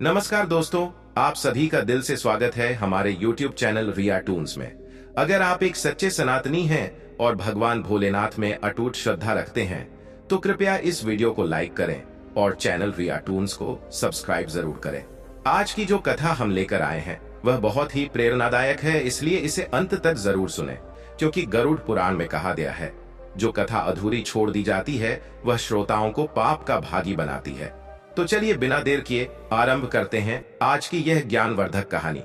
नमस्कार दोस्तों, आप सभी का दिल से स्वागत है हमारे YouTube चैनल रिया टून्स में। अगर आप एक सच्चे सनातनी हैं और भगवान भोलेनाथ में अटूट श्रद्धा रखते हैं, तो कृपया इस वीडियो को लाइक करें और चैनल रिया टून्स को सब्सक्राइब जरूर करें। आज की जो कथा हम लेकर आए हैं वह बहुत ही प्रेरणादायक है, इसलिए इसे अंत तक जरूर सुने, क्योंकि गरुड़ पुराण में कहा गया है, जो कथा अधूरी छोड़ दी जाती है वह श्रोताओं को पाप का भागी बनाती है। तो चलिए बिना देर किए आरंभ करते हैं आज की यह ज्ञानवर्धक कहानी।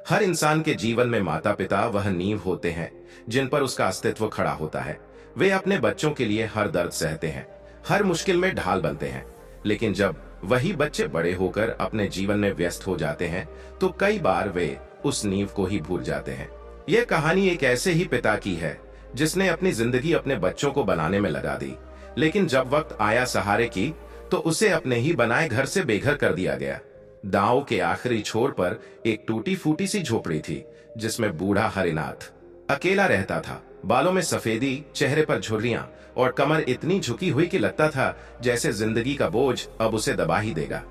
हर इंसान के जीवन में माता पिता वह नींव होते हैं जिन पर उसका अस्तित्व खड़ा होता है। वे अपने बच्चों के लिए हर दर्द सहते हैं, हर मुश्किल में ढाल बनते हैं। लेकिन जब वही बच्चे बड़े होकर अपने जीवन में व्यस्त हो जाते हैं तो कई बार वे उस नींव को ही भूल जाते हैं। यह कहानी एक ऐसे ही पिता की है जिसने अपनी जिंदगी अपने बच्चों को बनाने में लगा दी, लेकिन जब वक्त आया सहारे की तो उसे अपने ही बनाए घर से बेघर कर दिया गया। गांव के आखिरी छोर पर एक टूटी फूटी सी झोपड़ी थी जिसमें बूढ़ा हरिनाथ अकेला रहता था। बालों में सफेदी, चेहरे पर झुर्रियां और कमर इतनी झुकी हुई कि लगता था जैसे जिंदगी का बोझ अब उसे दबा ही देगा।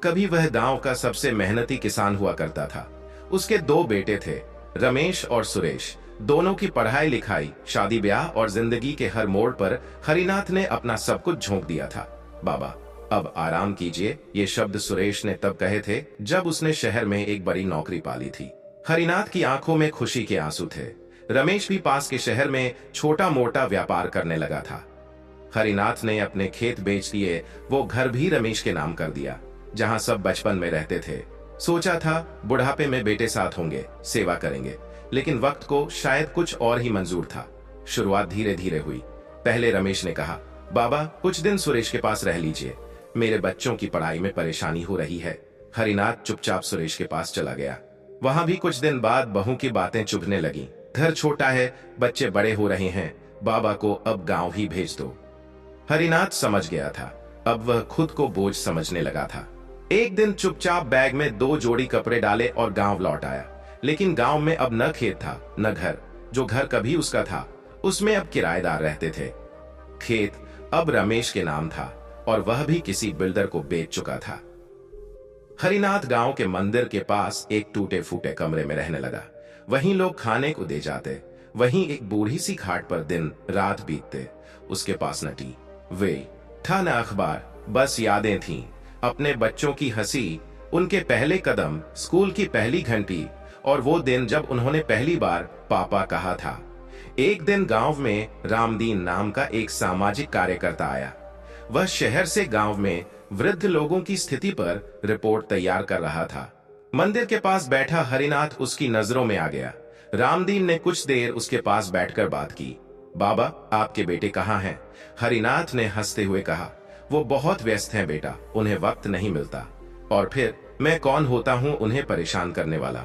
कभी वह गांव का सबसे मेहनती किसान हुआ करता था। उसके दो बेटे थे, रमेश और सुरेश। दोनों की पढ़ाई लिखाई, शादी ब्याह और जिंदगी के हर मोड़ पर हरिनाथ ने अपना सब कुछ झोंक दिया था। बाबा, अब आराम कीजिए, ये शब्द सुरेश ने तब कहे थे जब उसने शहर में एक बड़ी नौकरी पाली थी। हरिनाथ की आंखों में खुशी के आंसू थे। रमेश भी पास के शहर में छोटा मोटा व्यापार करने लगा था। हरिनाथ ने अपने खेत बेच दिए, वो घर भी रमेश के नाम कर दिया जहां सब बचपन में रहते थे। सोचा था बुढ़ापे में बेटे साथ होंगे, सेवा करेंगे, लेकिन वक्त को शायद कुछ और ही मंजूर था। शुरुआत धीरे धीरे हुई। पहले रमेश ने कहा, बाबा कुछ दिन सुरेश के पास रह लीजिए, मेरे बच्चों की पढ़ाई में परेशानी हो रही है। हरिनाथ चुपचाप सुरेश के पास चला गया। वहां भी कुछ दिन बाद बहू की बातें चुभने लगी। घर छोटा है, बच्चे बड़े हो रहे हैं, बाबा को अब गांव ही भेज दो। हरिनाथ समझ गया था, अब वह खुद को बोझ समझने लगा था। एक दिन चुपचाप बैग में 2 जोड़ी कपड़े डाले और गांव लौट आया। लेकिन गांव में अब न खेत था न घर। जो घर कभी उसका था उसमें अब किराएदार रहते थे। खेत अब रमेश के नाम था और वह भी किसी बिल्डर को बेच चुका था। हरिनाथ गांव के मंदिर के पास एक टूटे फूटे कमरे में रहने लगा। वहीं लोग खाने को दे जाते, वहीं एक बूढ़ी सी खाट पर दिन रात बीतते। उसके पास न टीवी था न अखबार, बस यादें थीं। अपने बच्चों की हंसी, उनके पहले कदम, स्कूल की पहली घंटी और वो दिन जब उन्होंने पहली बार पापा कहा था। एक दिन गांव में रामदीन नाम का एक सामाजिक कार्यकर्ता आया। वह शहर से गांव में वृद्ध लोगों की स्थिति पर रिपोर्ट तैयार कर रहा था। मंदिर के पास बैठा हरिनाथ उसकी नजरों में आ गया। रामदीन ने कुछ देर उसके पास बैठकर बात की। बाबा, आपके बेटे कहाँ हैं? हरिनाथ ने हंसते हुए कहा, वो बहुत व्यस्त हैं बेटा, उन्हें वक्त नहीं मिलता। और फिर मैं कौन होता हूँ उन्हें परेशान करने वाला।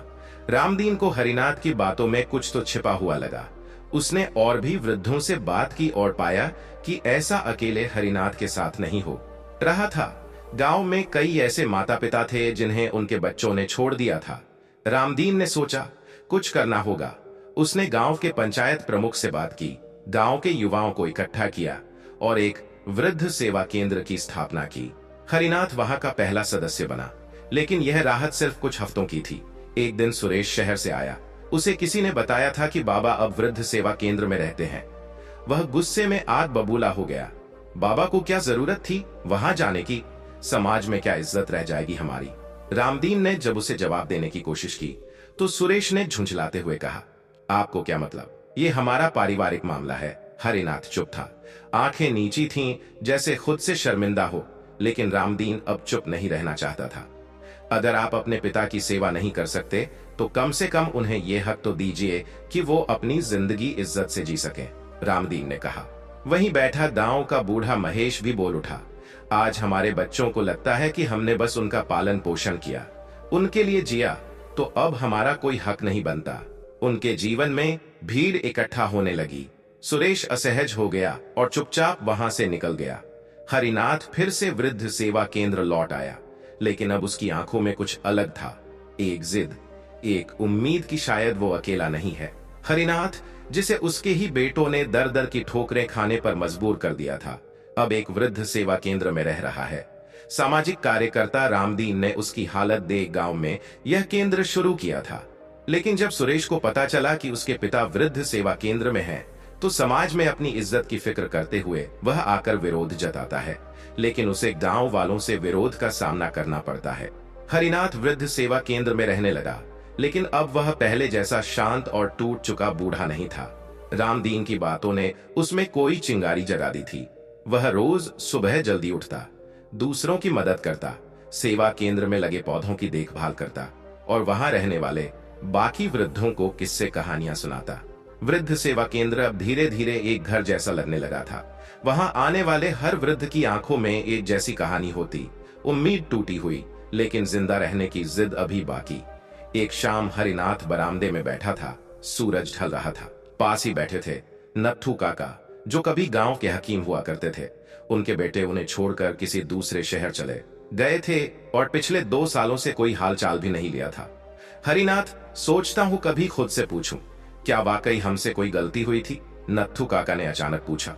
रामदीन को हरिनाथ की बातों में कुछ तो छिपा हुआ लगा। उसने और भी वृद्धों से बात की और पाया कि ऐसा अकेले हरिनाथ के साथ नहीं हो रहा था। गांव में कई ऐसे माता पिता थे जिन्हें उनके बच्चों ने छोड़ दिया था। रामदीन ने सोचा कुछ करना होगा। उसने गांव के पंचायत प्रमुख से बात की, गांव के युवाओं को इकट्ठा किया और एक वृद्ध सेवा केंद्र की स्थापना की। हरिनाथ वहां का पहला सदस्य बना, लेकिन यह राहत सिर्फ कुछ हफ्तों की थी। एक दिन सुरेश शहर से आया। उसे किसी ने बताया था कि बाबा अब वृद्ध सेवा केंद्र में रहते हैं। वह गुस्से में आग बबूला हो गया। बाबा को क्या जरूरत थी वहां जाने की? समाज में क्या इज्जत रह जाएगी हमारी? रामदीन ने जब उसे जवाब देने की कोशिश की तो सुरेश ने झुंझलाते हुए कहा, आपको क्या मतलब? ये हमारा पारिवारिक मामला है। हरिनाथ चुप था। आंखें नीची थीं जैसे खुद से शर्मिंदा हो, लेकिन रामदीन अब चुप नहीं रहना चाहता था। अगर आप अपने पिता की सेवा नहीं कर सकते तो कम से कम उन्हें यह हक तो दीजिए कि वो अपनी जिंदगी इज्जत से जी सके, रामदीन ने कहा। वहीं बैठा गांव का बूढ़ा महेश भी बोल उठा, आज हमारे बच्चों को लगता है कि हमने बस उनका पालन पोषण किया, उनके लिए जिया, तो अब हमारा कोई हक नहीं बनता। उनके जीवन में भीड़ इकट्ठा होने लगी। सुरेश असहज हो गया और चुपचाप वहां से निकल गया। हरिनाथ फिर से वृद्ध सेवा केंद्र लौट आया, लेकिन अब उसकी आंखों में कुछ अलग था। एक जिद, एक उम्मीद कि शायद वो अकेला नहीं है। हरिनाथ, जिसे उसके ही बेटों ने दर दर की ठोकरें खाने पर मजबूर कर दिया था, अब एक वृद्ध सेवा केंद्र में रह रहा है। सामाजिक कार्यकर्ता रामदीन ने उसकी हालत देख गांव में यह केंद्र शुरू किया था। लेकिन जब सुरेश को पता चला कि उसके पिता वृद्ध सेवा केंद्र में हैं, तो समाज में अपनी इज्जत की फिक्र करते हुए वह आकर विरोध जताता है। लेकिन उसे गांव वालों से विरोध का सामना करना पड़ता है। हरिनाथ वृद्ध सेवा केंद्र में रहने लगा, लेकिन अब वह पहले जैसा शांत और टूट चुका बूढ़ा नहीं था। रामदीन की बातों ने उसमें कोई चिंगारी जगा दी थी। वह रोज सुबह जल्दी उठता, दूसरों की मदद करता, सेवा केंद्र में लगे पौधों की देखभाल करता और वहां रहने वाले बाकी वृद्धों को किस्से कहानियां सुनाता। वृद्ध सेवा केंद्र अब धीरे धीरे एक घर जैसा लगने लगा था। वहां आने वाले हर वृद्ध की आंखों में एक जैसी कहानी होती, उम्मीद टूटी हुई, लेकिन जिंदा रहने की जिद अभी बाकी। एक शाम हरिनाथ बरामदे में बैठा था। सूरज ढल रहा था। पास ही बैठे थे नत्थू काका, जो कभी गांव के हकीम हुआ करते थे। उनके बेटे उन्हें छोड़कर किसी दूसरे शहर चले गए थे और पिछले 2 सालों से कोई हालचाल भी नहीं लिया था। हरिनाथ, सोचता हूं कभी खुद से पूछूं, क्या वाकई हमसे कोई गलती हुई थी? नत्थू काका ने अचानक पूछा।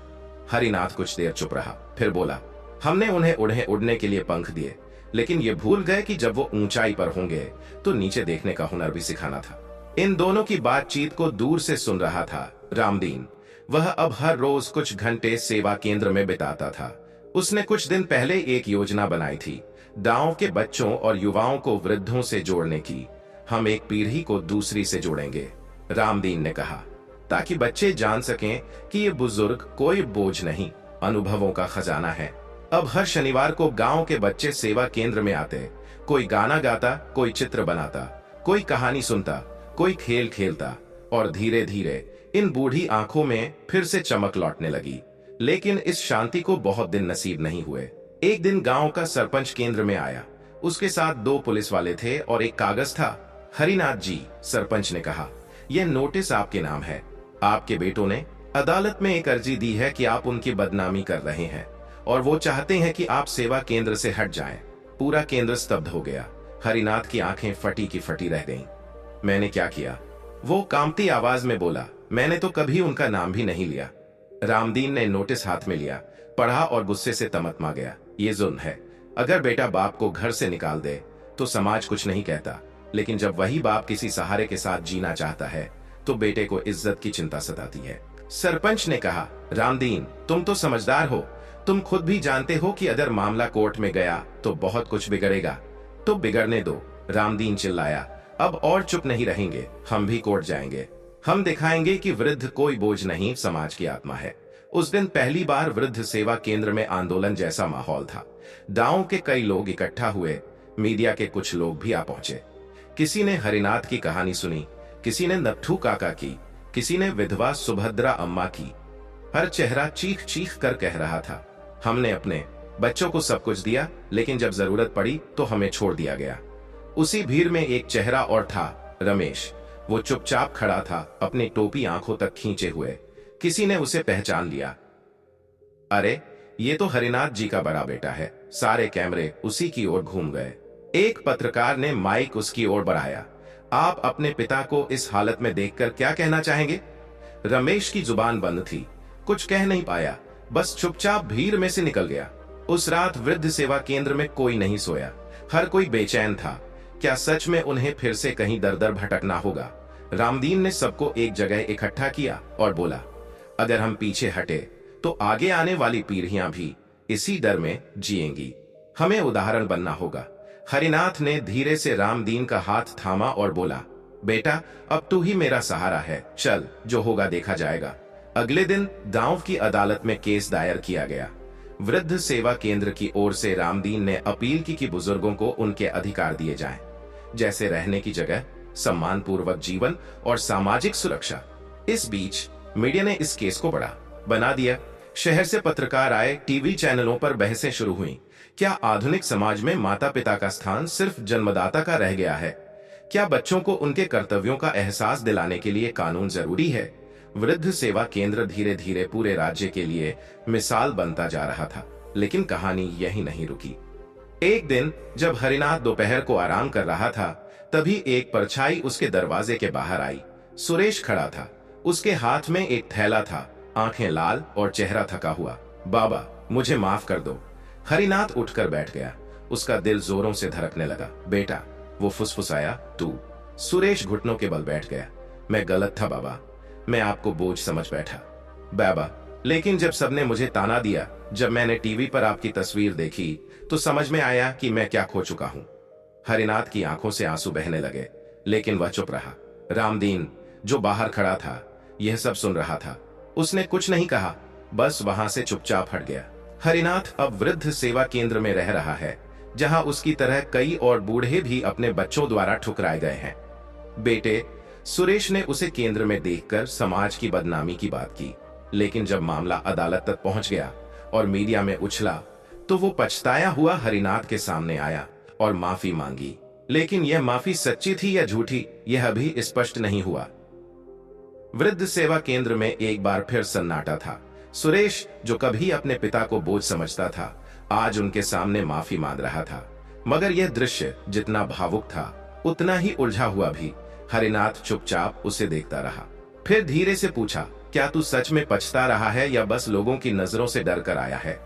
हरिनाथ कुछ देर चुप रहा, फिर बोला, हमने उन्हें उड़ने के लिए पंख दिए, लेकिन ये भूल गए कि जब वो ऊंचाई पर होंगे तो नीचे देखने का हुनर भी सिखाना था। इन दोनों की बातचीत को दूर से सुन रहा था रामदीन। वह अब हर रोज कुछ घंटे सेवा केंद्र में बिताता था। उसने कुछ दिन पहले एक योजना बनाई थी, गांव के बच्चों और युवाओं को वृद्धों से जोड़ने की। हम एक पीढ़ी को दूसरी से जोड़ेंगे, रामदीन ने कहा, ताकि बच्चे जान सकें कि ये बुजुर्ग कोई बोझ नहीं, अनुभवों का खजाना है। अब हर शनिवार को गांव के बच्चे सेवा केंद्र में आते। कोई गाना गाता, कोई चित्र बनाता, कोई कहानी सुनता, कोई खेल खेलता और धीरे धीरे इन बूढ़ी आंखों में फिर से चमक लौटने लगी। लेकिन इस शांति को बहुत दिन नसीब नहीं हुए। एक दिन गांव का सरपंच केंद्र में आया। उसके साथ 2 पुलिस वाले थे और एक कागज था। हरिनाथ जी, सरपंच ने कहा, यह नोटिस आपके नाम है। आपके बेटों ने अदालत में एक अर्जी दी है कि आप उनकी बदनामी कर रहे हैं और वो चाहते हैं कि आप सेवा केंद्र से हट जाएं। पूरा केंद्र स्तब्ध हो गया। हरिनाथ की आंखें फटी की फटी रह गईं। मैंने क्या किया? वो कांपती आवाज में बोला, मैंने तो कभी उनका नाम भी नहीं लिया। रामदीन ने नोटिस हाथ में लिया, पढ़ा और गुस्से से तमतमा गया। ये जुल्म है। अगर बेटा बाप को घर से निकाल दे तो समाज कुछ नहीं कहता, लेकिन जब वही बाप किसी सहारे के साथ जीना चाहता है तो बेटे को इज्जत की चिंता सताती है। सरपंच ने कहा, रामदीन, तुम तो समझदार हो। तुम खुद भी जानते हो कि अगर मामला कोर्ट में गया तो बहुत कुछ बिगड़ेगा। तो बिगड़ने दो, रामदीन चिल्लाया। अब और चुप नहीं रहेंगे। हम भी कोर्ट जाएंगे। हम दिखाएंगे कि वृद्ध कोई बोझ नहीं, समाज की आत्मा है। उस दिन पहली बार वृद्ध सेवा केंद्र में आंदोलन जैसा माहौल था। गांव के कई लोग इकट्ठा हुए। मीडिया के कुछ लोग भी आ पहुंचे। किसी ने हरिनाथ की कहानी सुनी, किसी ने नत्थू काका की, किसी ने विधवा सुभद्रा अम्मा की। हर चेहरा चीख चीख कर कह रहा था, हमने अपने बच्चों को सब कुछ दिया, लेकिन जब जरूरत पड़ी तो हमें छोड़ दिया गया। उसी भीड़ में एक चेहरा और था, रमेश। वो चुपचाप खड़ा था, अपनी टोपी आंखों तक खींचे हुए। किसी ने उसे पहचान लिया। अरे, ये तो हरिनाथ जी का बड़ा बेटा है। सारे कैमरे उसी की ओर घूम गए। एक पत्रकार ने माइक उसकी ओर बढ़ाया। आप अपने पिता को इस हालत में देखकर क्या कहना चाहेंगे? रमेश की जुबान बंद थी, कुछ कह नहीं पाया, बस चुपचाप भीड़ में से निकल गया। उस रात वृद्ध सेवा केंद्र में कोई नहीं सोया। हर कोई बेचैन था। क्या सच में उन्हें फिर से कहीं दर दर भटकना होगा? रामदीन ने सबको एक जगह इकट्ठा किया और बोला, अगर हम पीछे हटे तो आगे आने वाली पीढ़ियां भी इसी डर में जिएंगी। हमें उदाहरण बनना होगा। हरिनाथ ने धीरे से रामदीन का हाथ थामा और बोला, बेटा, अब तू ही मेरा सहारा है। चल, जो होगा देखा जाएगा। अगले दिन गांव की अदालत में केस दायर किया गया। वृद्ध सेवा केंद्र की ओर से रामदीन ने अपील की कि बुजुर्गों को उनके अधिकार दिए जाएं, जैसे रहने की जगह, सम्मान पूर्वक जीवन और सामाजिक सुरक्षा। इस बीच मीडिया ने इस केस को बड़ा बना दिया। शहर से पत्रकार आए, टीवी चैनलों पर बहसें शुरू हुईं। क्या आधुनिक समाज में माता पिता का स्थान सिर्फ जन्मदाता का रह गया है? क्या बच्चों को उनके कर्तव्यों का एहसास दिलाने के लिए कानून जरूरी है? वृद्ध सेवा केंद्र धीरे धीरे पूरे राज्य के लिए मिसाल बनता जा रहा था। लेकिन कहानी यही नहीं रुकी। एक दिन जब हरिनाथ दोपहर को आराम कर रहा था, तभी एक परछाई उसके दरवाजे के बाहर आई। सुरेश खड़ा था। उसके हाथ में एक थैला था, आंखें लाल और चेहरा थका हुआ। बाबा, मुझे माफ कर दो। हरिनाथ उठकर बैठ गया। उसका दिल जोरों से धड़कने लगा। बेटा, वो फुसफुसाया, तू। सुरेश घुटनों के बल बैठ गया। मैं गलत था बाबा, मैं आपको बोझ समझ बैठा। बाबा, लेकिन जब सबने मुझे ताना दिया, जब मैंने टीवी पर आपकी तस्वीर देखी, तो समझ में आया कि मैं क्या खो चुका हूं। हरिनाथ की आंखों से आंसू बहने लगे, लेकिन वह चुप रहा। रामदीन, जो बाहर खड़ा था, यह सब सुन रहा था। उसने कुछ नहीं कहा, बस वहां से चुपचाप हट गया। हरिनाथ अब वृद्ध सेवा केंद्र में रह रहा है, जहां उसकी तरह कई और बूढ़े भी अपने बच्चों द्वारा ठुकराए गए हैं। बेटे, सुरेश ने उसे केंद्र में देखकर समाज की बदनामी की बात की, लेकिन जब मामला अदालत तक पहुंच गया और मीडिया में उछला, तो वो पछताया हुआ हरिनाथ के सामने आया और माफी मांगी। लेकिन यह माफी सच्ची थी या झूठी, यह अभी स्पष्ट नहीं हुआ। वृद्ध सेवा केंद्र में एक बार फिर सन्नाटा था। सुरेश, जो कभी अपने पिता को बोझ समझता था, आज उनके सामने माफी मांग रहा था। मगर यह दृश्य जितना भावुक था, उतना ही उलझा हुआ भी। हरिनाथ चुपचाप उसे देखता रहा। फिर धीरे से पूछा, क्या तू सच में पछता रहा है या बस लोगों की नजरों से डर कर आया है?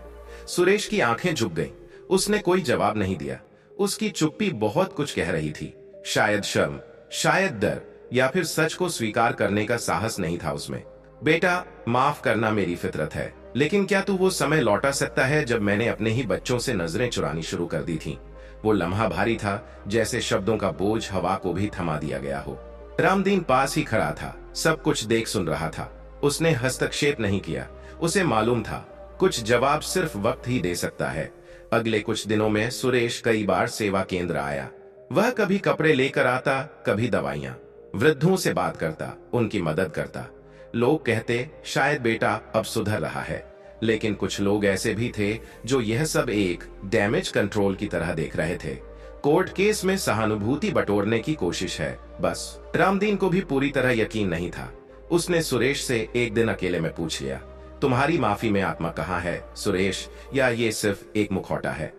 सुरेश की आंखें झुक गईं। उसने कोई जवाब नहीं दिया। उसकी चुप्पी बहुत कुछ कह रही थी। शायद शर्म, शायद डर, या फिर सच को स्वीकार करने का साहस नहीं था उसमें। बेटा, माफ करना मेरी फितरत है, लेकिन क्या तू वो समय लौटा सकता है जब मैंने अपने ही बच्चों से नजरें चुरानी शुरू कर दी थी? वो लम्हा भारी था, जैसे शब्दों का बोझ हवा को भी थमा दिया गया हो। रामदीन पास ही खड़ा था, सब कुछ देख सुन रहा था। उसने हस्तक्षेप नहीं किया। उसे मालूम था, कुछ जवाब सिर्फ वक्त ही दे सकता है। अगले कुछ दिनों में सुरेश कई बार सेवा केंद्र आया। वह कभी कपड़े लेकर आता, कभी दवाइयां। वृद्धों से बात करता, उनकी मदद करता। लोग कहते, शायद बेटा अब सुधर रहा है। लेकिन कुछ लोग ऐसे भी थे जो यह सब एक डैमेज कंट्रोल की तरह देख रहे थे। कोर्ट केस में सहानुभूति बटोरने की कोशिश है, बस। रामदीन को भी पूरी तरह यकीन नहीं था। उसने सुरेश से एक दिन अकेले में पूछ लिया, तुम्हारी माफी में आत्मा कहाँ है सुरेश, या ये सिर्फ एक मुखौटा है?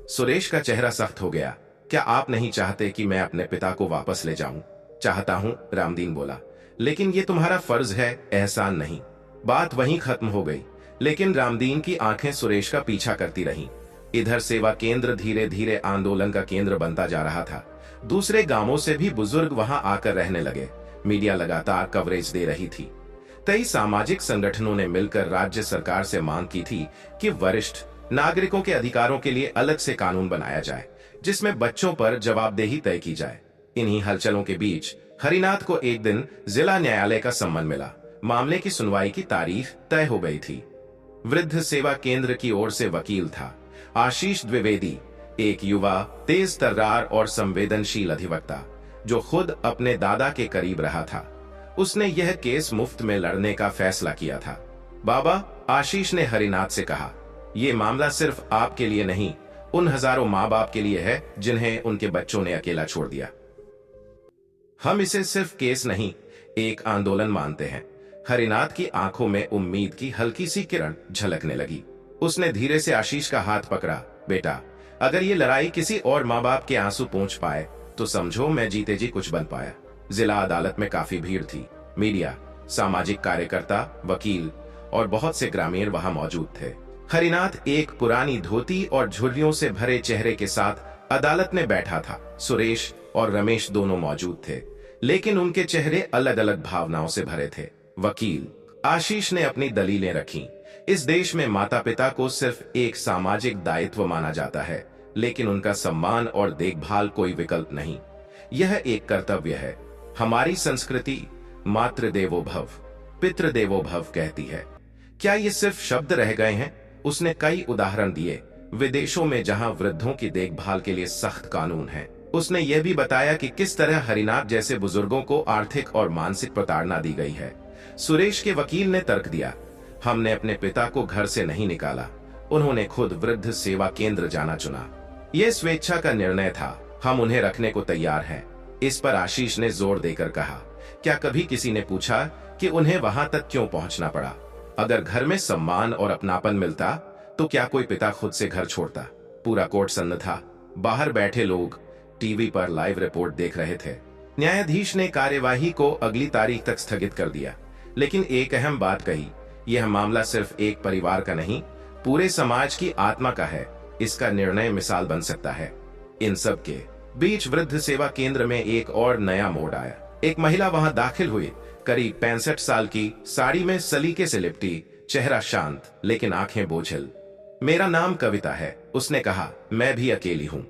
सुरेश का चेहरा सख्त हो गया। क्या आप नहीं चाहते कि मैं अपने पिता को वापस ले जाऊं? चाहता हूं, रामदीन बोला, लेकिन ये तुम्हारा फर्ज है, एहसान नहीं। बात वहीं खत्म हो गई। लेकिन रामदीन की आंखें सुरेश का पीछा करती रहीं। इधर सेवा केंद्र धीरे धीरे आंदोलन का केंद्र बनता जा रहा था। दूसरे गांवों से भी बुजुर्ग वहां आकर रहने लगे। मीडिया लगातार कवरेज दे रही थी। कई सामाजिक संगठनों ने मिलकर राज्य सरकार से मांग की थी कि वरिष्ठ नागरिकों के अधिकारों के लिए अलग से कानून बनाया जाए, जिसमें बच्चों पर जवाबदेही तय की जाए। इन्हीं हलचलों के बीच हरिनाथ को एक दिन जिला न्यायालय का सम्मन मिला। मामले की सुनवाई की तारीख तय हो गई थी। वृद्ध सेवा केंद्र की ओर से वकील था आशीष द्विवेदी, एक युवा, तेज तर्रार और संवेदनशील अधिवक्ता, जो खुद अपने दादा के करीब रहा था। उसने यह केस मुफ्त में लड़ने का फैसला किया था। बाबा, आशीष ने हरिनाथ से कहा, यह मामला सिर्फ आपके लिए नहीं, उन हजारों माँ बाप के लिए है जिन्हें उनके बच्चों ने अकेला छोड़ दिया। हम इसे सिर्फ केस नहीं, एक आंदोलन मानते हैं। हरिनाथ की आंखों में उम्मीद की हल्की सी किरण झलकने लगी। उसने धीरे से आशीष का हाथ पकड़ा। बेटा, अगर ये लड़ाई किसी और माँ बाप के आंसू पहुंच पाए तो समझो मैं जीते जी कुछ बन पाया। जिला अदालत में काफी भीड़ थी। मीडिया, सामाजिक कार्यकर्ता, वकील और बहुत से ग्रामीण वहां मौजूद थे। हरिनाथ एक पुरानी धोती और झुर्रियों से भरे चेहरे के साथ अदालत में बैठा था। सुरेश और रमेश दोनों मौजूद थे, लेकिन उनके चेहरे अलग अलग भावनाओं से भरे थे। वकील आशीष ने अपनी दलीलें रखी। इस देश में माता पिता को सिर्फ एक सामाजिक दायित्व माना जाता है, लेकिन उनका सम्मान और देखभाल कोई विकल्प नहीं। यह एक कर्तव्य है। हमारी संस्कृति मातृदेवो भव, पितृदेवो भव कहती है। क्या ये सिर्फ शब्द रह गए हैं? उसने कई उदाहरण दिए, विदेशों में जहां वृद्धों की देखभाल के लिए सख्त कानून है। उसने यह भी बताया कि किस तरह हरिनाथ जैसे बुजुर्गों को आर्थिक और मानसिक प्रताड़ना दी गई है। सुरेश के वकील ने तर्क दिया, हमने अपने पिता को घर से नहीं निकाला, उन्होंने खुद वृद्ध सेवा केंद्र जाना चुना। यह स्वेच्छा का निर्णय था, हम उन्हें रखने को तैयार हैं। इस पर आशीष ने जोर देकर कहा, क्या कभी किसी ने पूछा कि उन्हें वहां तक क्यों पहुंचना पड़ा? अगर घर में सम्मान और अपनापन मिलता तो क्या कोई पिता खुद से घर छोड़ता? पूरा कोर्ट सन्न था। बाहर बैठे लोग टीवी पर लाइव रिपोर्ट देख रहे थे। न्यायाधीश ने कार्यवाही को अगली तारीख तक स्थगित कर दिया, लेकिन एक अहम बात कही, यह मामला सिर्फ एक परिवार का नहीं, पूरे समाज की आत्मा का है। इसका निर्णय मिसाल बन सकता है। इन सब के बीच वृद्ध सेवा केंद्र में एक और नया मोड़ आया। एक महिला वहां दाखिल हुई, करीब 65 साल की, साड़ी में सलीके से लिपटी, चेहरा शांत लेकिन आंखें बोझिल। मेरा नाम कविता है, उसने कहा। मैं भी अकेली हूं।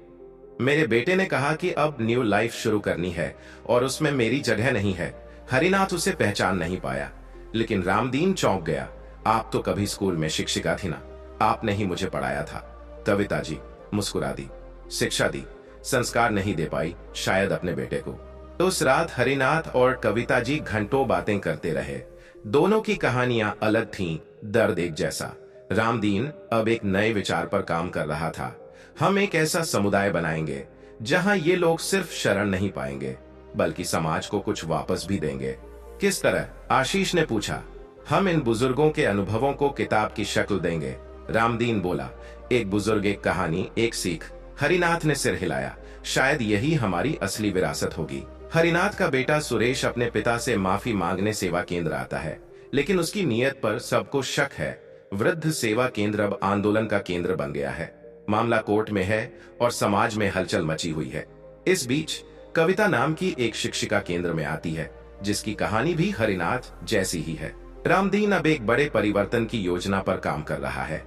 मेरे बेटे ने कहा कि अब न्यू लाइफ शुरू करनी है और उसमें मेरी जगह नहीं है। हरिनाथ उसे पहचान नहीं पाया, लेकिन रामदीन चौंक गया। आप तो कभी स्कूल में शिक्षिका थी ना, आपने ही मुझे पढ़ाया था। कविता जी मुस्कुरा दी। शिक्षा दी, संस्कार नहीं दे पाई, शायद अपने बेटे को। तो उस रात हरिनाथ और कविता जी घंटों बातें करते रहे। दोनों की कहानियां अलग थीं, दर्द एक जैसा। रामदीन अब एक नए विचार पर काम कर रहा था। हम एक ऐसा समुदाय बनाएंगे जहां ये लोग सिर्फ शरण नहीं पाएंगे, बल्कि समाज को कुछ वापस भी देंगे। किस तरह? आशीष ने पूछा। हम इन बुजुर्गों के अनुभवों को किताब की शक्ल देंगे, रामदीन बोला। एक बुजुर्ग, एक कहानी, एक सीख। हरिनाथ ने सिर हिलाया। शायद यही हमारी असली विरासत होगी। हरिनाथ का बेटा सुरेश अपने पिता से माफी मांगने सेवा केंद्र आता है, लेकिन उसकी नीयत पर सबको शक है। वृद्ध सेवा केंद्र अब आंदोलन का केंद्र बन गया है। मामला कोर्ट में है और समाज में हलचल मची हुई है। इस बीच कविता नाम की एक शिक्षिका केंद्र में आती है, जिसकी कहानी भी हरिनाथ जैसी ही है। रामदीन अब एक बड़े परिवर्तन की योजना पर काम कर रहा है।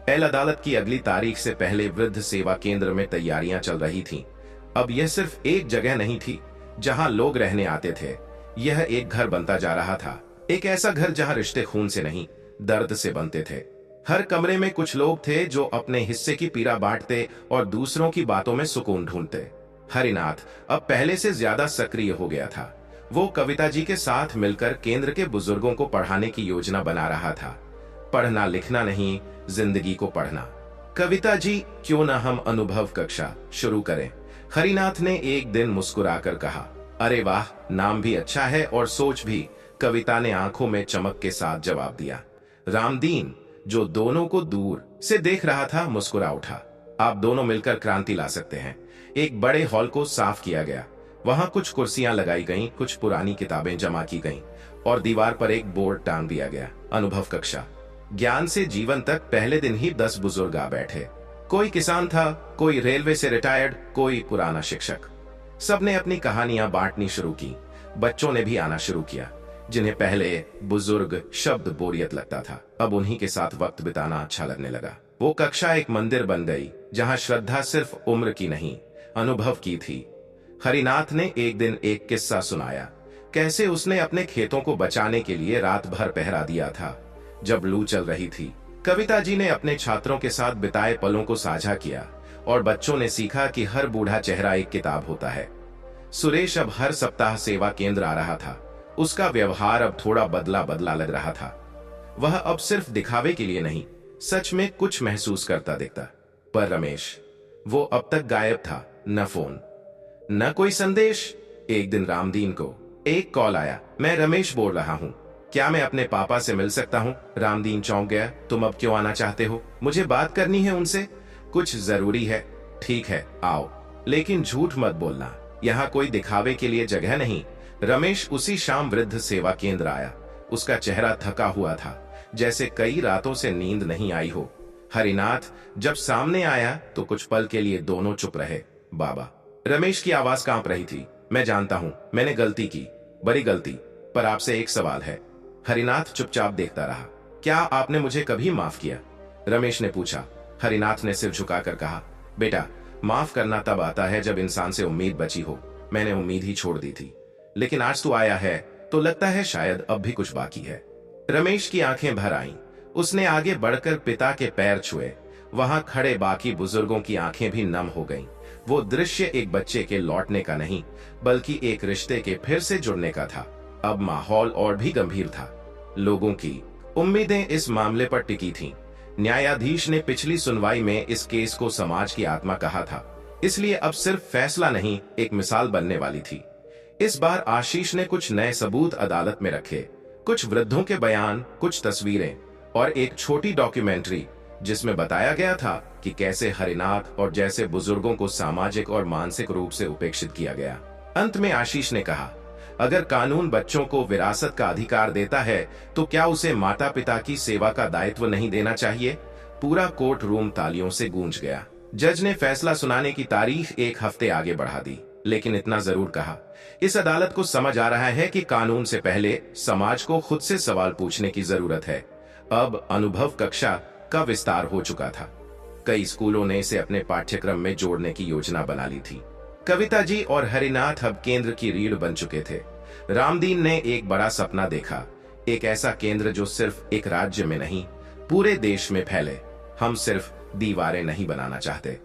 अदालत की अगली तारीख से पहले वृद्ध सेवा केंद्र में तैयारियां चल रही थीं। अब यह सिर्फ एक जगह नहीं थी जहां लोग रहने आते थे, यह एक घर बनता जा रहा था। एक ऐसा घर जहां रिश्ते खून से नहीं, दर्द से बनते थे। हर कमरे में कुछ लोग थे जो अपने हिस्से की पीड़ा बांटते और दूसरों की बातों में सुकून ढूंढते। हरिनाथ अब पहले से ज्यादा सक्रिय हो गया था। वो कविता जी के साथ मिलकर केंद्र के बुजुर्गों को पढ़ाने की योजना बना रहा था। पढ़ना लिखना नहीं, जिंदगी को पढ़ना। कविता जी, क्यों ना हम अनुभव कक्षा शुरू करें? हरिनाथ ने एक दिन मुस्कुराकर कहा। अरे वाह, नाम भी अच्छा है और सोच भी, कविता ने आंखों में चमक के साथ जवाब दिया। रामदीन, जो दोनों को दूर से देख रहा था, मुस्कुरा उठा। आप दोनों मिलकर क्रांति ला सकते हैं। एक बड़े हॉल को साफ किया गया। वहां कुछ कुर्सियां लगाई गईं, कुछ पुरानी किताबें जमा की गईं और दीवार पर एक बोर्ड टांग दिया गया, अनुभव कक्षा। ज्ञान से जीवन तक पहले दिन ही 10 बुजुर्ग आ बैठे। कोई किसान था, कोई रेलवे से रिटायर्ड, कोई पुराना शिक्षक। सबने अपनी कहानियां बांटनी शुरू की। बच्चों ने भी आना शुरू किया, जिन्हें पहले बुजुर्ग शब्द बोरियत लगता था, अब उन्हीं के साथ वक्त बिताना अच्छा लगने लगा। वो कक्षा एक मंदिर बन गई, जहां श्रद्धा सिर्फ उम्र की नहीं, अनुभव की थी। हरिनाथ ने एक दिन एक किस्सा सुनाया, कैसे उसने अपने खेतों को बचाने के लिए रात भर पहरा दिया था जब लू चल रही थी। कविता जी ने अपने छात्रों के साथ बिताए पलों को साझा किया और बच्चों ने सीखा कि हर बूढ़ा चेहरा एक किताब होता है। सुरेश अब हर सप्ताह सेवा केंद्र आ रहा था। उसका व्यवहार अब थोड़ा बदला बदला लग रहा था। वह अब सिर्फ दिखावे के लिए नहीं, सच में कुछ महसूस करता दिखता। पर रमेश, वो अब तक गायब था। न फोन, न कोई संदेश। एक दिन रामदीन को एक कॉल आया। मैं रमेश बोल रहा हूँ, क्या मैं अपने पापा से मिल सकता हूँ? रामदीन चौंक गया। तुम अब क्यों आना चाहते हो? मुझे बात करनी है उनसे, कुछ जरूरी है। ठीक है, आओ, लेकिन झूठ मत बोलना, यहाँ कोई दिखावे के लिए जगह नहीं। रमेश उसी शाम वृद्ध सेवा केंद्र आया। उसका चेहरा थका हुआ था, जैसे कई रातों से नींद नहीं आई हो। हरिनाथ जब सामने आया तो कुछ पल के लिए दोनों चुप रहे। बाबा, रमेश की आवाज कांप रही थी। मैं जानता हूं, मैंने गलती की, बड़ी गलती, पर आपसे एक सवाल है। हरिनाथ चुपचाप देखता रहा। क्या आपने मुझे कभी माफ किया? रमेश ने पूछा। हरिनाथ ने सिर झुकाकर कहा, बेटा, माफ करना तब आता है जब इंसान से उम्मीद बची हो। मैंने उम्मीद ही छोड़ दी थी, लेकिन आज तू आया है तो लगता है शायद अब भी कुछ बाकी है। रमेश की आंखें भर आईं। उसने आगे बढ़कर पिता के पैर छुए। वहां खड़े बाकी बुजुर्गों की आंखें भी नम हो गईं। वो दृश्य एक बच्चे के लौटने का नहीं, बल्कि एक रिश्ते के फिर से जुड़ने का था। अब माहौल और भी गंभीर था। लोगों की उम्मीदें इस मामले पर टिकी थीं। न्यायाधीश ने पिछली सुनवाई में इस केस को समाज की आत्मा कहा था, इसलिए अब सिर्फ फैसला नहीं, एक मिसाल बनने वाली थी। इस बार आशीष ने कुछ नए सबूत अदालत में रखे, कुछ वृद्धों के बयान, कुछ तस्वीरें और एक छोटी डॉक्यूमेंट्री जिसमें बताया गया था कि कैसे हरिनाथ और जैसे बुजुर्गों को सामाजिक और मानसिक रूप से उपेक्षित किया गया। अंत में आशीष ने कहा, अगर कानून बच्चों को विरासत का अधिकार देता है तो क्या उसे माता पिता की सेवा का दायित्व नहीं देना चाहिए? पूरा कोर्ट रूम तालियों से गूंज गया। जज ने फैसला सुनाने की तारीख एक हफ्ते आगे बढ़ा दी, लेकिन इतना जरूर कहा, इस अदालत को समझ आ रहा है कि कानून से पहले समाज को खुद से सवाल पूछने की जरूरत है। अब अनुभव कक्षा का विस्तार हो चुका था। कई स्कूलों ने इसे अपने पाठ्यक्रम में जोड़ने की योजना बना ली थी। कविता जी और हरिनाथ अब केंद्र की रीढ़ बन चुके थे। रामदीन ने एक बड़ा सपना देखा, एक ऐसा केंद्र जो सिर्फ एक राज्य में नहीं, पूरे देश में फैले। हम सिर्फ दीवारें नहीं बनाना चाहते,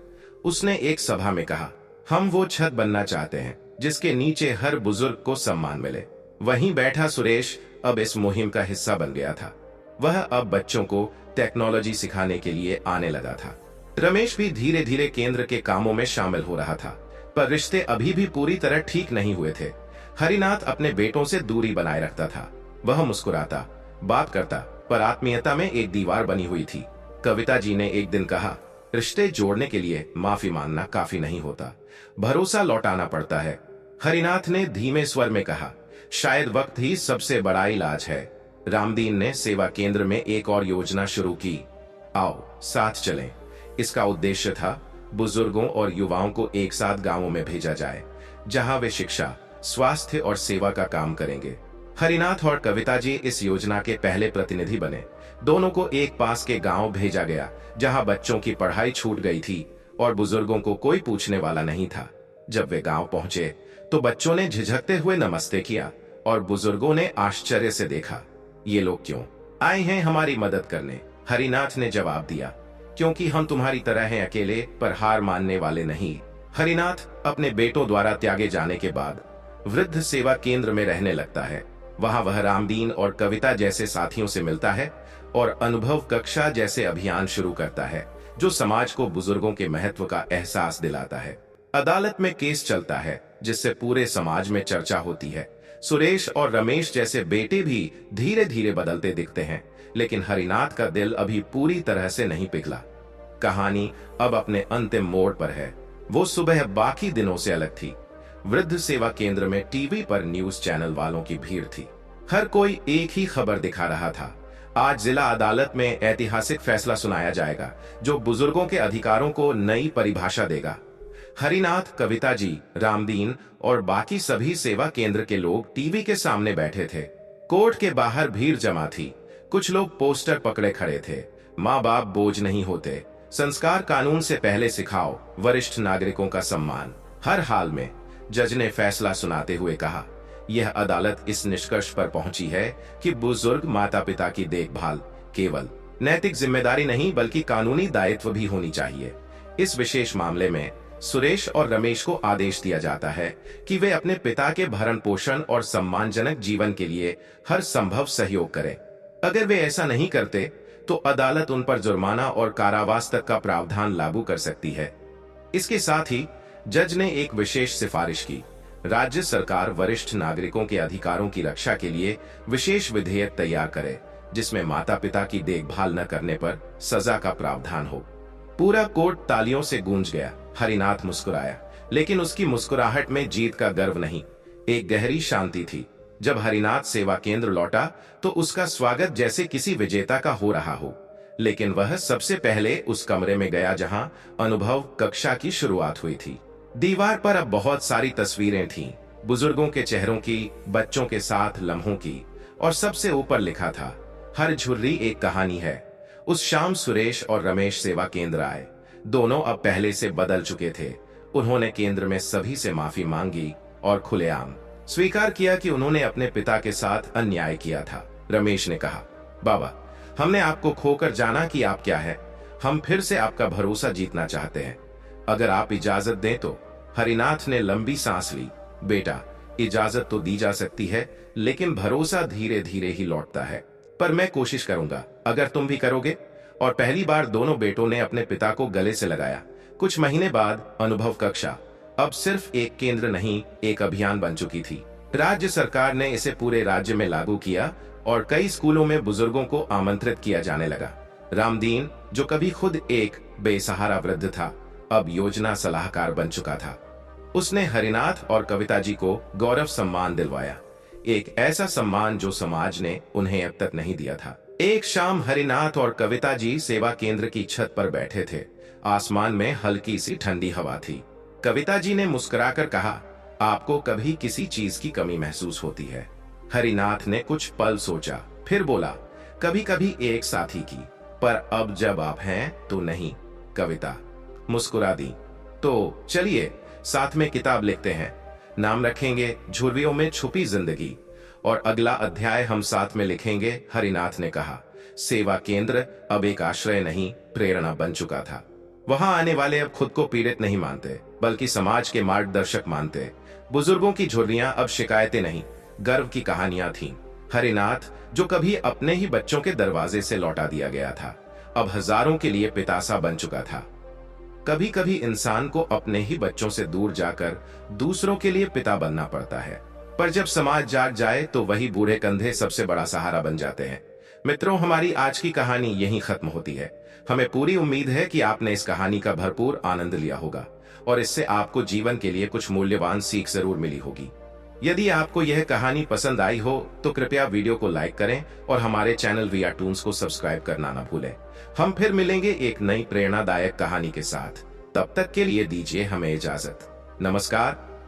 उसने एक सभा में कहा, हम वो छत बनना चाहते हैं जिसके नीचे हर बुजुर्ग को सम्मान मिले। वहीं बैठा सुरेश अब इस मुहिम का हिस्सा बन गया था। वह अब बच्चों को टेक्नोलॉजी सिखाने के लिए आने लगा था। रमेश भी धीरे धीरे केंद्र के कामों में शामिल हो रहा था, पर रिश्ते अभी भी पूरी तरह ठीक नहीं हुए थे। हरिनाथ अपने बेटों से दूरी बनाए रखता था। वह मुस्कुराता, बात करता, पर आत्मीयता में एक दीवार बनी हुई थी। कविता जी ने एक दिन कहा, रिश्ते जोड़ने के लिए माफी मांगना काफी नहीं होता, भरोसा लौटाना पड़ता है। हरिनाथ ने धीमे स्वर में कहा, शायद वक्त ही सबसे बड़ा इलाज है। रामदीन ने सेवा केंद्र में एक और योजना शुरू की, आओ साथ चलें। इसका उद्देश्य था बुजुर्गों और युवाओं को एक साथ गांवों में भेजा जाए, जहां वे शिक्षा, स्वास्थ्य और सेवा का काम करेंगे। हरिनाथ और कविता जी इस योजना के पहले प्रतिनिधि बने। दोनों को एक पास के गांव भेजा गया, जहां बच्चों की पढ़ाई छूट गई थी और बुजुर्गों को कोई पूछने वाला नहीं था। जब वे गांव पहुंचे तो बच्चों ने झिझकते हुए नमस्ते किया और बुजुर्गों ने आश्चर्य से देखा। ये लोग क्यों आए हैं हमारी मदद करने? हरिनाथ ने जवाब दिया, क्योंकि हम तुम्हारी तरह हैं, अकेले पर हार मानने वाले नहीं। हरिनाथ अपने बेटों द्वारा त्यागे जाने के बाद वृद्ध सेवा केंद्र में रहने लगता है। वहां वह रामदीन और कविता जैसे साथियों से मिलता है और अनुभव कक्षा जैसे अभियान शुरू करता है, जो समाज को बुजुर्गों के महत्व का एहसास दिलाता है। अदालत में केस चलता है, जिससे पूरे समाज में चर्चा होती है। सुरेश और रमेश जैसे बेटे भी धीरे धीरे बदलते दिखते हैं, लेकिन हरिनाथ का दिल अभी पूरी तरह से नहीं पिघला। कहानी अब अपने अंतिम मोड़ पर है। वो सुबह बाकी दिनों से अलग थी। वृद्ध सेवा केंद्र में टीवी पर न्यूज चैनल वालों की भीड़ थी। हर कोई एक ही खबर दिखा रहा था, आज जिला अदालत में ऐतिहासिक फैसला सुनाया जाएगा, जो बुजुर्गों के अधिकारों को नई परिभाषा देगा। हरिनाथ, कविता जी, रामदीन और बाकी सभी सेवा केंद्र के लोग टीवी के सामने बैठे थे। कोर्ट के बाहर भीड़ जमा थी। कुछ लोग पोस्टर पकड़े खड़े थे, माँ बाप बोझ नहीं होते, संस्कार कानून से पहले सिखाओ, वरिष्ठ नागरिकों का सम्मान। हर हाल में जज ने फैसला सुनाते हुए कहा, यह अदालत इस निष्कर्ष पर पहुंची है कि बुजुर्ग माता पिता की देखभाल केवल नैतिक जिम्मेदारी नहीं बल्कि कानूनी दायित्व भी होनी चाहिए। इस विशेष मामले में सुरेश और रमेश को आदेश दिया जाता है कि वे अपने पिता के भरण पोषण और सम्मानजनक जीवन के लिए हर संभव सहयोग करें। अगर वे ऐसा नहीं करते तो अदालत उन पर जुर्माना और कारावास तक का प्रावधान लागू कर सकती है। इसके साथ ही जज ने एक विशेष सिफारिश की, राज्य सरकार वरिष्ठ नागरिकों के अधिकारों की रक्षा के लिए विशेष विधेयक तैयार करे, जिसमें माता पिता की देखभाल न करने पर सजा का प्रावधान हो। पूरा कोर्ट तालियों से गूंज गया। हरिनाथ मुस्कुराया, लेकिन उसकी मुस्कुराहट में जीत का गर्व नहीं, एक गहरी शांति थी। जब हरिनाथ सेवा केंद्र लौटा तो उसका स्वागत जैसे किसी विजेता का हो रहा हो, लेकिन वह सबसे पहले उस कमरे में गया जहां अनुभव कक्षा की शुरुआत हुई थी। दीवार पर अब बहुत सारी तस्वीरें थीं, बुजुर्गों के चेहरों की, बच्चों के साथ लम्हों की, और सबसे ऊपर लिखा था, हर झुर्री एक कहानी है। उस शाम सुरेश और रमेश सेवा केंद्र आए। दोनों अब पहले से बदल चुके थे। उन्होंने केंद्र में सभी से माफी मांगी और खुलेआम स्वीकार किया कि उन्होंने अपने पिता के साथ अन्याय किया था। रमेश ने कहा, बाबा, हमने आपको खोकर जाना कि आप क्या है, हम फिर से आपका भरोसा जीतना चाहते हैं, अगर आप इजाजत दें तो। हरिनाथ ने लंबी सांस ली। बेटा, इजाजत तो दी जा सकती है, लेकिन भरोसा धीरे धीरे ही लौटता है। पर मैं कोशिश करूंगा, अगर तुम भी करोगे। और पहली बार दोनों बेटों ने अपने पिता को गले से लगाया। कुछ महीने बाद अनुभव कक्षा अब सिर्फ एक केंद्र नहीं, एक अभियान बन चुकी थी। राज्य सरकार ने इसे पूरे राज्य में लागू किया और कई स्कूलों में बुजुर्गों को आमंत्रित किया जाने लगा। रामदीन, जो कभी खुद एक बेसहारा वृद्ध था, अब योजना सलाहकार बन चुका था। उसने हरिनाथ और कविता जी को गौरव सम्मान दिलवाया, एक ऐसा सम्मान जो समाज ने उन्हें अब तक नहीं दिया था। एक शाम हरिनाथ और कविता जी सेवा केंद्र की छत पर बैठे थे। आसमान में हल्की सी ठंडी हवा थी। कविता जी ने मुस्कुराकर कहा, आपको कभी किसी चीज की कमी महसूस होती है? हरिनाथ ने कुछ पल सोचा, फिर बोला, कभी कभी एक साथी की, पर अब जब आप हैं तो नहीं। कविता मुस्कुरा दी। तो चलिए साथ में किताब लिखते हैं। नाम रखेंगे झुर्रियों में छुपी जिंदगी, और अगला अध्याय हम साथ में लिखेंगे। हरिनाथ ने कहा। सेवा केंद्र अब एक आश्रय नहीं, प्रेरणा बन चुका था। वहां आने वाले अब खुद को पीड़ित नहीं मानते, बल्कि समाज के मार्गदर्शक मानते। बुजुर्गों की झुर्रियां अब शिकायतें नहीं, गर्व की कहानियां थीं। हरिनाथ, जो कभी अपने ही बच्चों के दरवाजे से लौटा दिया गया था, अब हजारों के लिए पितासा बन चुका था। कभी कभी इंसान को अपने ही बच्चों से दूर जाकर दूसरों के लिए पिता बनना पड़ता है, पर जब समाज जाग जाए तो वही बूढ़े कंधे सबसे बड़ा सहारा बन जाते हैं। मित्रों, हमारी आज की कहानी यहीं खत्म होती है। हमें पूरी उम्मीद है कि आपने इस कहानी का भरपूर आनंद लिया होगा और इससे आपको जीवन के लिए कुछ मूल्यवान सीख जरूर मिली होगी। यदि आपको यह कहानी पसंद आई हो तो कृपया वीडियो को लाइक करें और हमारे चैनल रिया टून्स को सब्सक्राइब करना न भूलें। हम फिर मिलेंगे एक नई प्रेरणादायक कहानी के साथ। तब तक के लिए दीजिए हमें इजाजत। नमस्कार।